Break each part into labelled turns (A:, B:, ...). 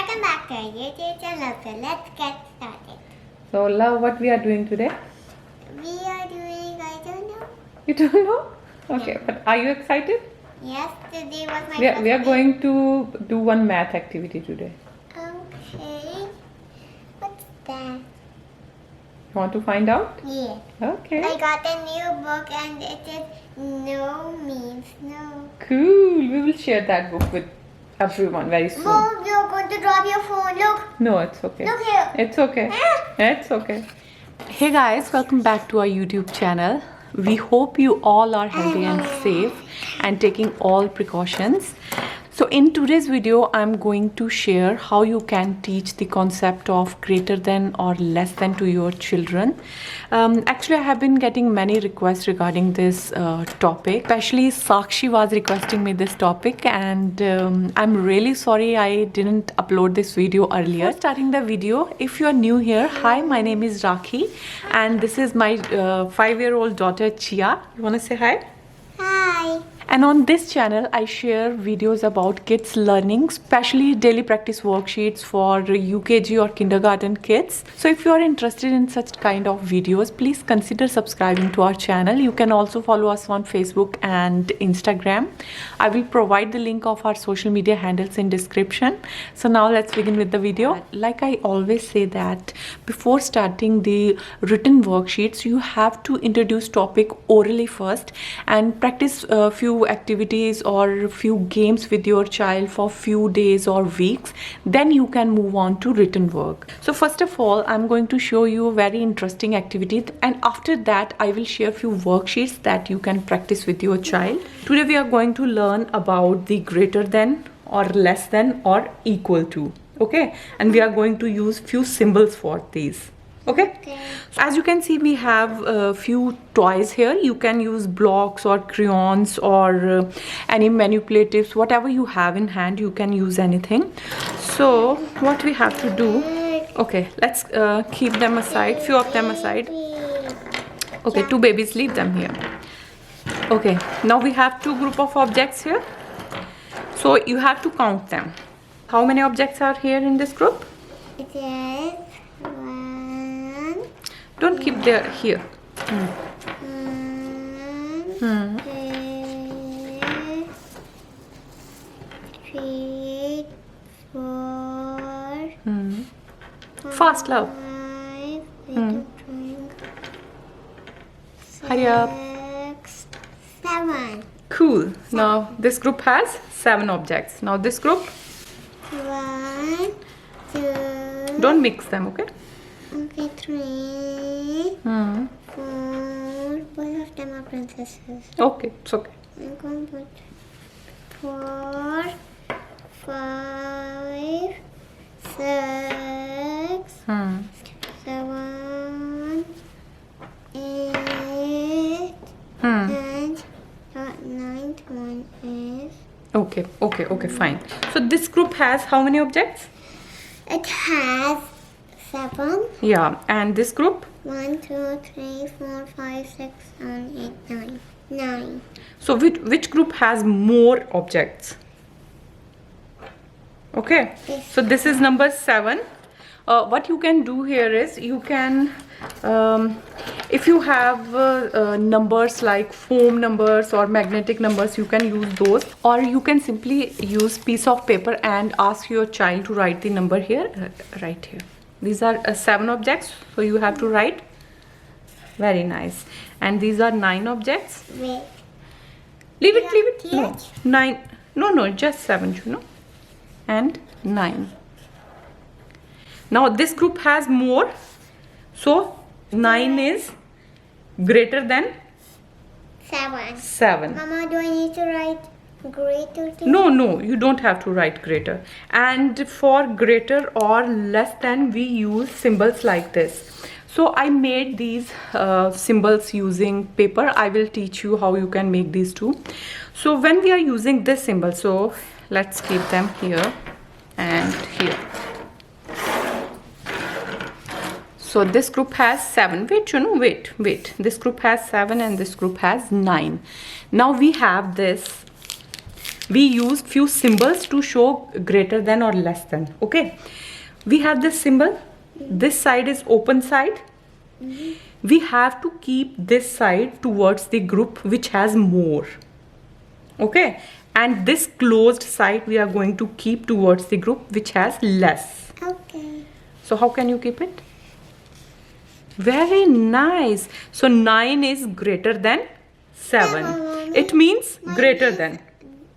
A: welcome back to our YouTube channel. So let's get started.
B: So, love, what we are doing today?
A: We are doing, I don't know.
B: You don't know? Okay, but are you excited?
A: Yes, today was my
B: We are
A: first
B: going to do one math activity today.
A: day. Okay. What's that?
B: You want to find out?
A: Yeah.
B: Okay.
A: I got a new book and it is no means no.
B: Cool. We will share that book with everyone very soon.
A: Mom, you're going to drop your phone. Look.
B: No, it's okay.
A: Look here.
B: It's okay. It's okay. Hey guys, welcome back to our YouTube channel. We hope you all are healthy and safe and taking all precautions. So in today's video, I'm going to share how you can teach the concept of greater than or less than to your children. Actually, I have been getting many requests regarding this topic. Especially Sakshi was requesting me this topic, and I'm really sorry I didn't upload this video earlier. Before starting the video, if you are new here, hi, my name is Rakhi, and this is my 5-year-old daughter Chia. You want to say hi?
A: Hi.
B: And on this channel, I share videos about kids learning, especially daily practice worksheets for UKG or kindergarten kids. So if you are interested in such kind of videos, please consider subscribing to our channel. You can also follow us on Facebook and Instagram. I will provide the link of our social media handles in description. So now let's begin with the video. Like I always say that before starting the written worksheets, you have to introduce topic orally first and practice a few activities or few games with your child for few days or weeks. Then you can move on to written work. So first of all, I'm going to show you a very interesting activity, and after that I will share few worksheets that you can practice with your child. Today we are going to learn about the greater than or less than or equal to. Okay, and we are going to use few symbols for these. Okay. So as you can see, we have a few toys here. You can use blocks or crayons or any manipulatives, whatever you have in hand, you can use anything. So what we have to do, okay, let's keep them aside, few of them aside. Okay, two babies, leave them here. Okay, now we have two group of objects here. So you have to count them. How many objects are here in this group?
A: It is
B: Don't keep there here.
A: one,
B: Hmm.
A: two, three, four,
B: Hmm. Fast, love.
A: five,
B: Hmm. Hurry up.
A: 6, 7.
B: Cool. Now this group has 7 objects. Now this group,
A: 1, 2.
B: don't mix them, okay?
A: Okay, 3,
B: Hmm.
A: 4. Both of them are princesses.
B: Okay, it's okay.
A: I'm going to put 4, 5, 6,
B: Hmm.
A: 7, 8,
B: Hmm.
A: and the 9th one is.
B: Okay, fine. So this group has how many objects?
A: It has 7.
B: Yeah, and this group?
A: 1, 2, 3, 4, 5, 6, 7, 8, 9. 9.
B: So which group has more objects? Okay, so this is number 7. What you can do here is you can, if you have numbers like foam numbers or magnetic numbers, you can use those, or you can simply use piece of paper and ask your child to write the number here, right here. These are 7 objects, so you have to write. Very nice. And these are 9 objects.
A: Wait.
B: Leave it.
A: Yeah,
B: No, 9. No, just 7, you know. And 9. Now this group has more. So 9 is greater than
A: 7.
B: 7.
A: Mama, do I need to write greater than?
B: No, you don't have to write greater. And for greater or less than, we use symbols like this. So I made these symbols using paper. I will teach you how you can make these too. So when we are using this symbol, so let's keep them here and here. So this group has 7. Wait. This group has 7 and this group has 9. Now we have this we use few symbols to show greater than or less than. Okay, we have this symbol. This side is open side. We have to keep this side towards the group which has more. Okay, and this closed side we are going to keep towards the group which has less.
A: Okay.
B: So how can you keep it? Very nice. So 9 is greater than 7. It means greater than.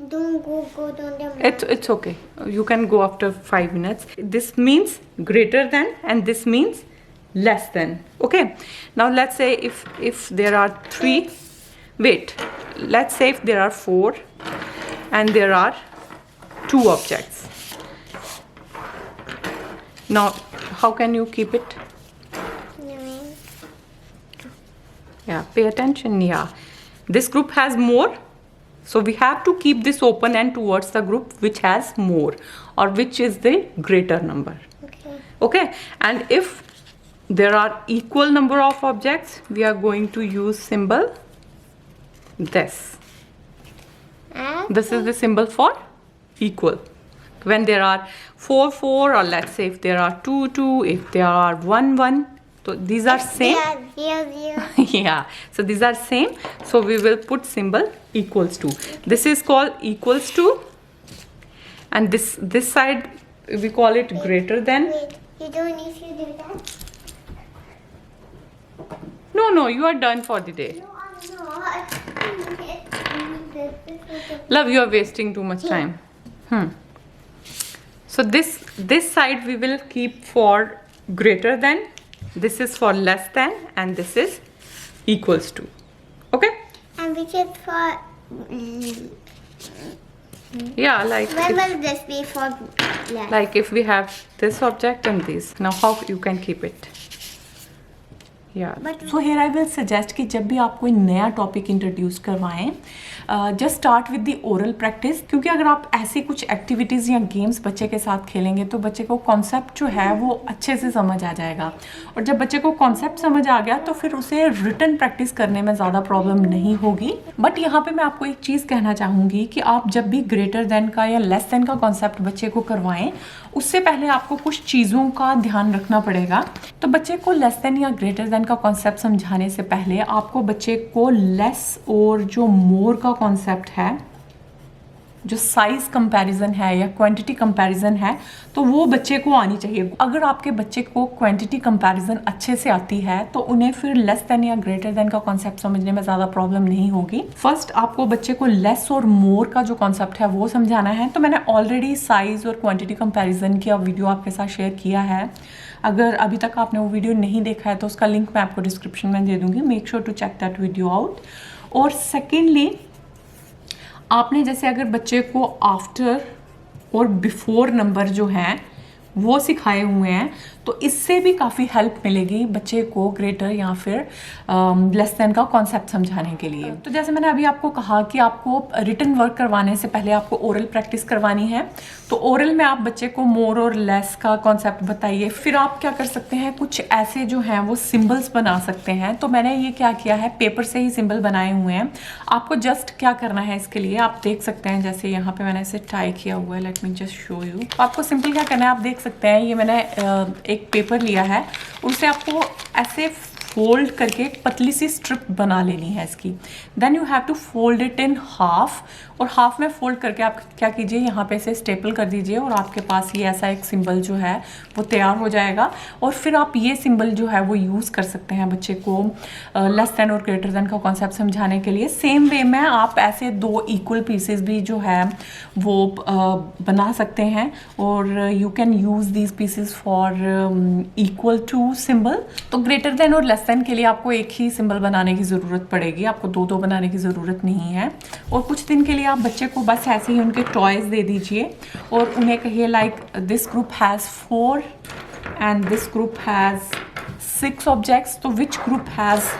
A: Don't go down the
B: It's okay. You can go after 5 minutes. This means greater than and this means less than. Okay. Now let's say if there are 3. Wait. Let's say if there are 4 and there are 2 objects. Now how can you keep it? Yeah, pay attention. Yeah, this group has more, so we have to keep this open and towards the group which has more or which is the greater number. Okay, and if there are equal number of objects, we are going to use symbol this. This is the symbol for equal. When there are 4 4, or let's say if there are 2 2, if there are 1 1, so these are same.
A: Yeah.
B: Yeah, so these are same, so we will put symbol equals to. This is called equals to, and this side we call it greater than.
A: Wait, you don't need to do that?
B: No, you are done for the day.
A: No, I'm not.
B: Love, you are wasting too much time. So this side we will keep for greater than, this is for less than, and this is equals to. Okay,
A: And which is for...
B: yeah, like
A: When
B: if,
A: will this be for less?
B: like if we have this object and this, now how you can keep it? Yeah. So here I will suggest कि जब भी आप कोई नया topic introduce करवाएं, just start with the oral practice, क्योंकि अगर आप ऐसी कुछ एक्टिविटीज़ या गेम्स बच्चे के साथ खेलेंगे तो बच्चे को कॉन्सेप्ट जो है वो अच्छे से समझ आ जाएगा, और जब बच्चे को कॉन्सेप्ट समझ आ गया तो फिर उसे रिटन प्रैक्टिस करने में ज़्यादा प्रॉब्लम नहीं होगी. बट यहाँ पे मैं आपको एक चीज़ कहना चाहूँगी कि आप जब भी ग्रेटर देन का या लेस देन का कॉन्सेप्ट बच्चे को करवाएं, उससे पहले आपको कुछ चीज़ों का ध्यान रखना पड़ेगा. तो बच्चे को लेस देन या ग्रेटर देन का कॉन्सेप्ट समझाने से पहले आपको बच्चे को लेस और जो मोर का कॉन्सेप्ट है, जो साइज कंपैरिजन है या क्वांटिटी कंपैरिजन है, तो वो बच्चे को आनी चाहिए. अगर आपके बच्चे को क्वांटिटी कंपैरिजन अच्छे से आती है तो उन्हें फिर लेस देन या ग्रेटर देन का कॉन्सेप्ट समझने में ज़्यादा प्रॉब्लम नहीं होगी. फर्स्ट आपको बच्चे को लेस और मोर का जो कॉन्सेप्ट है वो समझाना है. तो मैंने ऑलरेडी साइज और क्वांटिटी कंपैरिजन की वीडियो आपके साथ शेयर किया है. अगर अभी तक आपने वो वीडियो नहीं देखा है तो उसका लिंक मैं आपको डिस्क्रिप्शन में दे दूंगी. Make sure to check that video out. और सेकेंडली, आपने जैसे अगर बच्चे को आफ्टर और बिफोर नंबर जो हैं वो सिखाए हुए हैं तो इससे भी काफ़ी हेल्प मिलेगी बच्चे को ग्रेटर या फिर लेस देन का कॉन्सेप्ट समझाने के लिए. तो जैसे मैंने अभी आपको कहा कि आपको रिटन वर्क करवाने से पहले आपको ओरल प्रैक्टिस करवानी है. तो ओरल में आप बच्चे को मोर और लेस का कॉन्सेप्ट बताइए. फिर आप क्या कर सकते हैं, कुछ ऐसे जो हैं वो सिम्बल्स बना सकते हैं. तो मैंने ये क्या किया है, पेपर से ही सिम्बल बनाए हुए हैं. आपको जस्ट क्या करना है इसके लिए, आप देख सकते हैं जैसे यहाँ पे मैंने इसे टाई किया हुआ है. Let me just show you. आपको सिंपल क्या करना है, आप देख सकते हैं ये मैंने एक पेपर लिया है, उसे आपको ऐसे फोल्ड करके एक पतली सी स्ट्रिप बना लेनी है इसकी. Then you have to fold it in half, और हाफ में फोल्ड करके आप क्या कीजिए, यहाँ पे से स्टेपल कर दीजिए और आपके पास ये ऐसा एक सिंबल जो है वो तैयार हो जाएगा. और फिर आप ये सिंबल जो है वो यूज़ कर सकते हैं बच्चे को लेस देन और ग्रेटर देन का कॉन्सेप्ट समझाने के लिए. सेम वे में आप ऐसे 2 इक्वल पीसेस भी जो है वो बना सकते हैं, और you can use these pieces for equal to symbol. तो ग्रेटर देन और लेस देन के लिए आपको एक ही सिंबल बनाने की ज़रूरत पड़ेगी, आपको 2 बनाने की ज़रूरत नहीं है. और कुछ दिन के लिए आप बच्चे को बस ऐसे ही उनके टॉयज दे दीजिए और उन्हें कहिए like this group has 4 and this group has 6 objects. तो which group has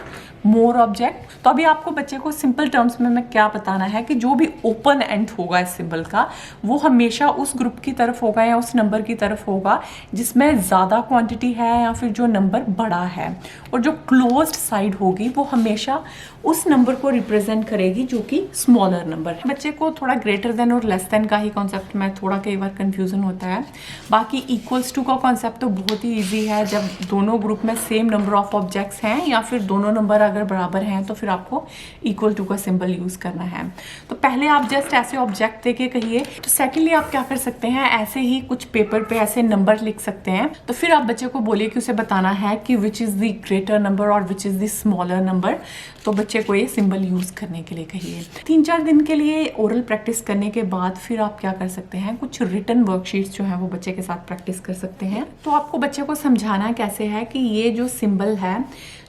B: more object. तो अभी आपको बच्चे को सिंपल टर्म्स में मैं क्या बताना है कि जो भी ओपन एंड होगा इस सिंबल का वो हमेशा उस ग्रुप की तरफ होगा या उस नंबर की तरफ होगा जिसमें ज़्यादा क्वांटिटी है या फिर जो नंबर बड़ा है, और जो क्लोज्ड साइड होगी वो हमेशा उस नंबर को रिप्रेजेंट करेगी जो कि स्मॉलर नंबर है। बच्चे को थोड़ा ग्रेटर देन और लेस देन का ही कॉन्सेप्ट में थोड़ा कई बार कंफ्यूजन होता है। बाकी इक्वल्स टू का कॉन्सेप्ट तो बहुत ही ईजी है। जब दोनों ग्रुप में सेम नंबर ऑफ ऑब्जेक्ट्स हैं या फिर दोनों नंबर अगर बराबर हैं तो फिर आपको इक्वल टू का सिंबल यूज करना है। तो पहले आप जस्ट ऐसे ऑब्जेक्ट देके कहिए। तो सेकेंडली आप क्या कर सकते हैं, ऐसे ही कुछ पेपर पे ऐसे नंबर लिख सकते हैं। तो फिर आप बच्चे को बोलिए कि उसे बताना है कि which is the greater number और which is the smaller number. तो बच्चे को ये सिंबल यूज करने के लिए कहिए। 3-4 दिन के लिए ओरल प्रैक्टिस करने के बाद फिर आप क्या कर सकते हैं, कुछ रिटन वर्कशीट्स जो है वो बच्चे के साथ प्रैक्टिस कर सकते हैं। तो आपको बच्चे को समझाना कैसे है कि ये जो सिंबल है,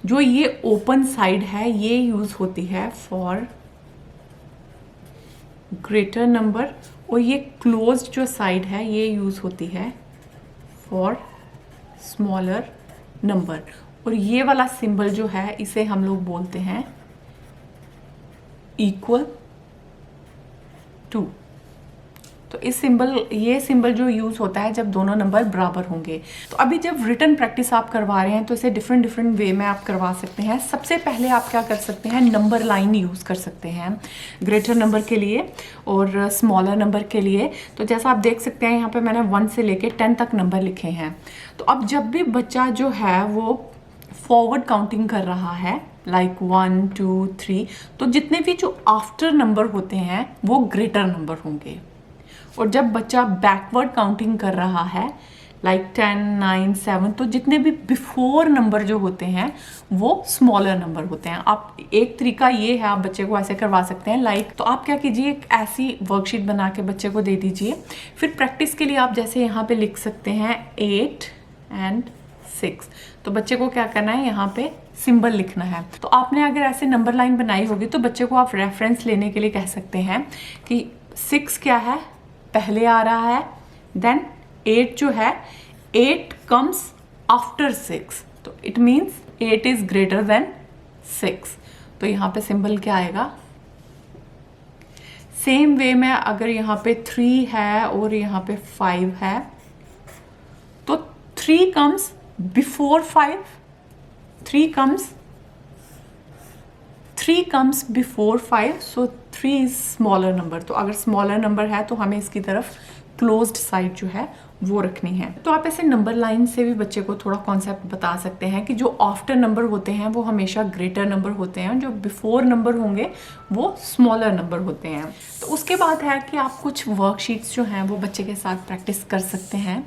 B: जो ये ओपन साइड है, ये यूज होती है फॉर ग्रेटर नंबर, और ये क्लोज्ड जो साइड है ये यूज होती है फॉर स्मॉलर नंबर। और ये वाला सिंबल जो है इसे हम लोग बोलते हैं इक्वल टू। तो ये सिंबल जो यूज होता है जब दोनों नंबर बराबर होंगे। तो अभी जब रिटन प्रैक्टिस आप करवा रहे हैं तो इसे डिफरेंट वे में आप करवा सकते हैं। सबसे पहले आप क्या कर सकते हैं, नंबर लाइन यूज कर सकते हैं ग्रेटर नंबर के लिए और स्मॉलर नंबर के लिए। तो जैसा आप देख सकते हैं यहाँ पे मैंने 1 से लेके 10 तक नंबर लिखे हैं। तो अब जब भी बच्चा जो है वो फॉरवर्ड काउंटिंग कर रहा है लाइक 1 2 3, तो जितने भी जो आफ्टर नंबर होते हैं वो ग्रेटर नंबर होंगे। और जब बच्चा बैकवर्ड काउंटिंग कर रहा है लाइक 10 9 7, तो जितने भी बिफोर नंबर जो होते हैं वो स्मॉलर नंबर होते हैं। आप एक तरीका ये है, आप बच्चे को ऐसे करवा सकते हैं लाइक। तो आप क्या कीजिए, एक ऐसी वर्कशीट बना के बच्चे को दे दीजिए। फिर प्रैक्टिस के लिए आप जैसे यहाँ पे लिख सकते हैं 8 and 6। तो बच्चे को क्या करना है, यहाँ पे सिंबल लिखना है। तो आपने अगर ऐसे नंबर लाइन बनाई होगी तो बच्चे को आप रेफरेंस लेने के लिए कह सकते हैं कि 6 क्या है, पहले आ रहा है, देन 8 जो है 8 कम्स आफ्टर 6, तो it means 8 is greater than 6। तो यहाँ पे सिंबल क्या आएगा। सेम वे में अगर यहाँ पे 3 है और यहाँ पे 5 है तो 3 comes before 5, 3 comes before 5, so 3 is smaller number। तो अगर स्मॉलर नंबर है तो हमें इसकी तरफ क्लोज्ड साइड जो है वो रखनी है। तो आप ऐसे नंबर लाइन से भी बच्चे को थोड़ा कॉन्सेप्ट बता सकते हैं कि जो आफ्टर नंबर होते हैं वो हमेशा ग्रेटर नंबर होते हैं, जो बिफोर नंबर होंगे वो स्मॉलर नंबर होते हैं। तो उसके बाद है कि आप कुछ वर्कशीट्स जो हैं वो बच्चे के साथ प्रैक्टिस कर सकते हैं।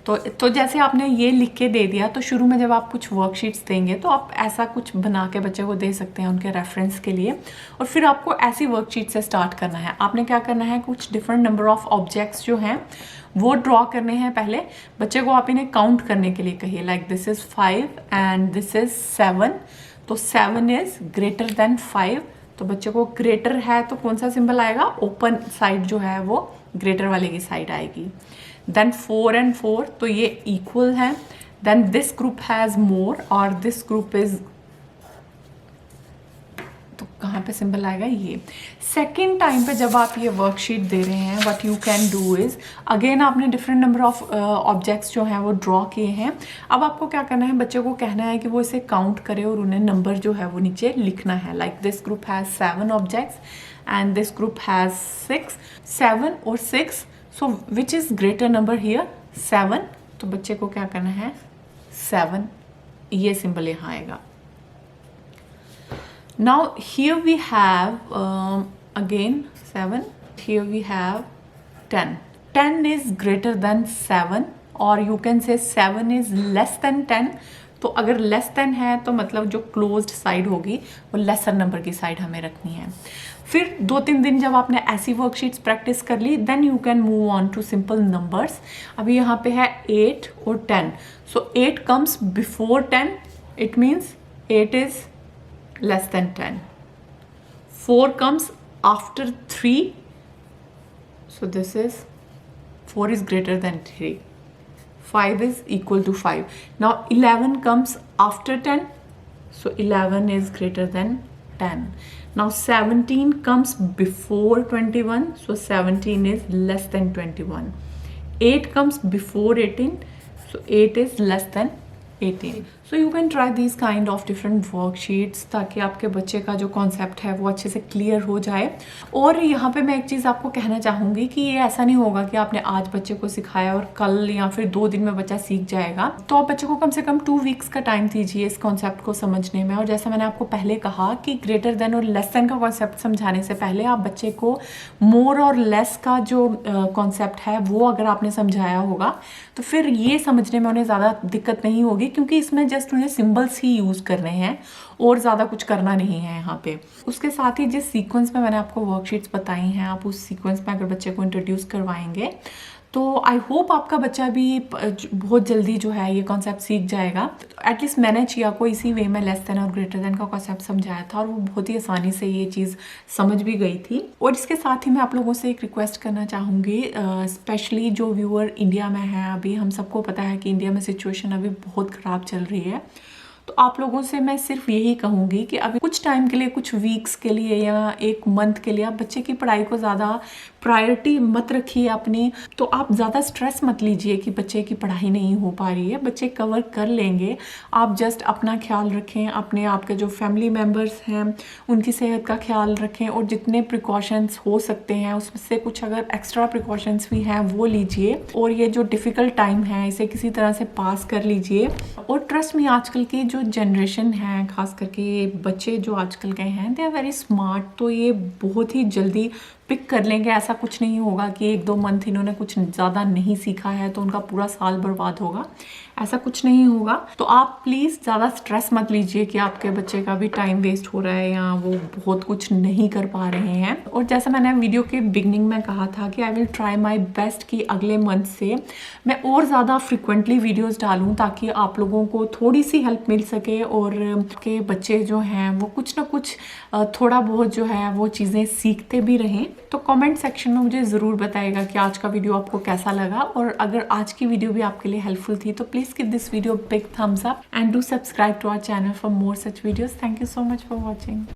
B: तो जैसे आपने ये लिख के दे दिया, तो शुरू में जब आप कुछ वर्कशीट्स देंगे तो आप ऐसा कुछ बना के बच्चे को दे सकते हैं उनके रेफरेंस के लिए। और फिर आपको ऐसी वर्कशीट से स्टार्ट करना है। आपने क्या करना है, कुछ डिफरेंट नंबर ऑफ ऑब्जेक्ट्स जो हैं वो ड्रॉ करने हैं। पहले बच्चे को आप इन्हें काउंट करने के लिए कहिए like this is 5 and this is 7। तो 7 इज ग्रेटर देन 5। तो बच्चे को ग्रेटर है तो कौन सा सिंबल आएगा, ओपन साइड जो है वो ग्रेटर वाले की साइड आएगी। देन 4 and 4, तो ये इक्वल है। Then this group has more और दिस ग्रुप इज, तो कहाँ पे सिंबल आएगा ये। सेकेंड टाइम पे जब आप ये वर्कशीट दे रहे हैं, what you can do is, again आपने डिफरेंट नंबर ऑफ ऑब्जेक्ट्स जो हैं वो ड्रॉ किए हैं। अब आपको क्या करना है, बच्चे को कहना है कि वो इसे काउंट करे और उन्हें नंबर जो है वो नीचे लिखना है like this group has 7 objects and this group has 6। 7 और 6, so which is greater number here, 7। तो बच्चे को क्या करना है, 7, ये सिंबल यहाँ आएगा। Now here we have again 7, here we have 10. 10 is greater than 7 or you can say 7 is less than 10। तो अगर लेस देन है तो मतलब जो क्लोज्ड साइड होगी वो लेसर नंबर की साइड हमें रखनी है। फिर 2-3 दिन जब आपने ऐसी वर्कशीट्स प्रैक्टिस कर ली, then you can move on to simple numbers. अभी यहाँ पे है 8 और 10, so 8 comes before 10, it means 8 is less than 10. 4 comes after 3, so this is 4 is greater than 3. 5 is equal to 5. Now 11 comes after 10, So 11 is greater than 10. Now 17 comes before 21, so 17 is less than 21. 8 comes before 18, so 8 is less than 18. So you can try these kind of different worksheets ताकि आपके बच्चे का जो concept है वो अच्छे से clear हो जाए. और यहाँ पे मैं एक चीज़ आपको कहना चाहूँगी कि ये ऐसा नहीं होगा कि आपने आज बच्चे को सिखाया और कल या फिर 2 दिन में बच्चा सीख जाएगा. तो आप बच्चे को कम से कम 2 वीक्स का टाइम दीजिए इस कॉन्सेप्ट को समझने में. और जैसा मैंने आपको पहले कहा कि ग्रेटर देन और लेस देन का कॉन्सेप्ट समझाने से पहले आप बच्चे को मोर और लेस का जो कॉन्सेप्ट है वो अगर आपने समझाया होगा तो फिर ये समझने में उन्हें ज़्यादा दिक्कत नहीं होगी, क्योंकि इसमें जस्ट उन्हें सिंबल्स ही यूज़ करने हैं और ज़्यादा कुछ करना नहीं है यहाँ पे. उसके साथ ही जिस सीक्वेंस में मैंने आपको वर्कशीट्स बताई हैं, आप उस सीक्वेंस में अगर बच्चे को इंट्रोड्यूस करवाएंगे तो आई होप आपका बच्चा भी बहुत जल्दी जो है ये कॉन्सेप्ट सीख जाएगा. एटलीस्ट मैंने चिया को इसी वे में लेस देन और ग्रेटर देन का कॉन्सेप्ट समझाया था और वो बहुत ही आसानी से ये चीज़ समझ भी गई थी. और इसके साथ ही मैं आप लोगों से एक रिक्वेस्ट करना चाहूँगी, स्पेशली जो व्यूअर इंडिया में है. अभी हम सबको पता है कि इंडिया में सिचुएशन अभी बहुत ख़राब चल रही है. तो आप लोगों से मैं सिर्फ यही कहूँगी कि अभी कुछ टाइम के लिए, कुछ वीक्स के लिए या एक मंथ के लिए आप बच्चे की पढ़ाई को ज़्यादा प्रायोरिटी मत रखिए अपनी. तो आप ज़्यादा स्ट्रेस मत लीजिए कि बच्चे की पढ़ाई नहीं हो पा रही है. बच्चे कवर कर लेंगे. आप जस्ट अपना ख्याल रखें, अपने आपके जो फैमिली मेम्बर्स हैं उनकी सेहत का ख्याल रखें और जितने प्रिकॉशंस हो सकते हैं उसमें से कुछ अगर एक्स्ट्रा प्रिकॉशंस भी हैं वो लीजिए. और ये जो डिफ़िकल्ट टाइम है इसे किसी तरह से पास कर लीजिए. और ट्रस्ट में आजकल की जो जनरेशन है, खास करके बच्चे जो आजकल के हैं, दे आर वेरी स्मार्ट. तो ये बहुत ही जल्दी पिक कर लेंगे. ऐसा कुछ नहीं होगा कि 1-2 मंथ इन्होंने कुछ ज़्यादा नहीं सीखा है तो उनका पूरा साल बर्बाद होगा. ऐसा कुछ नहीं होगा. तो आप प्लीज़ ज़्यादा स्ट्रेस मत लीजिए कि आपके बच्चे का भी टाइम वेस्ट हो रहा है या वो बहुत कुछ नहीं कर पा रहे हैं. और जैसा मैंने वीडियो के बिगनिंग में कहा था कि I will try my best कि अगले मंथ से मैं और ज़्यादा फ्रिक्वेंटली वीडियोज़ डालूँ ताकि आप लोगों को थोड़ी सी हेल्प मिल सके और के बच्चे जो हैं वो कुछ ना कुछ थोड़ा बहुत जो है वो चीज़ें सीखते भी रहें. तो कमेंट सेक्शन में मुझे ज़रूर बताइएगा कि आज का वीडियो आपको कैसा लगा. और अगर आज की वीडियो भी आपके लिए हेल्पफुल थी तो please give this video a big thumbs up and do subscribe to our channel for more such videos. Thank you so much for watching.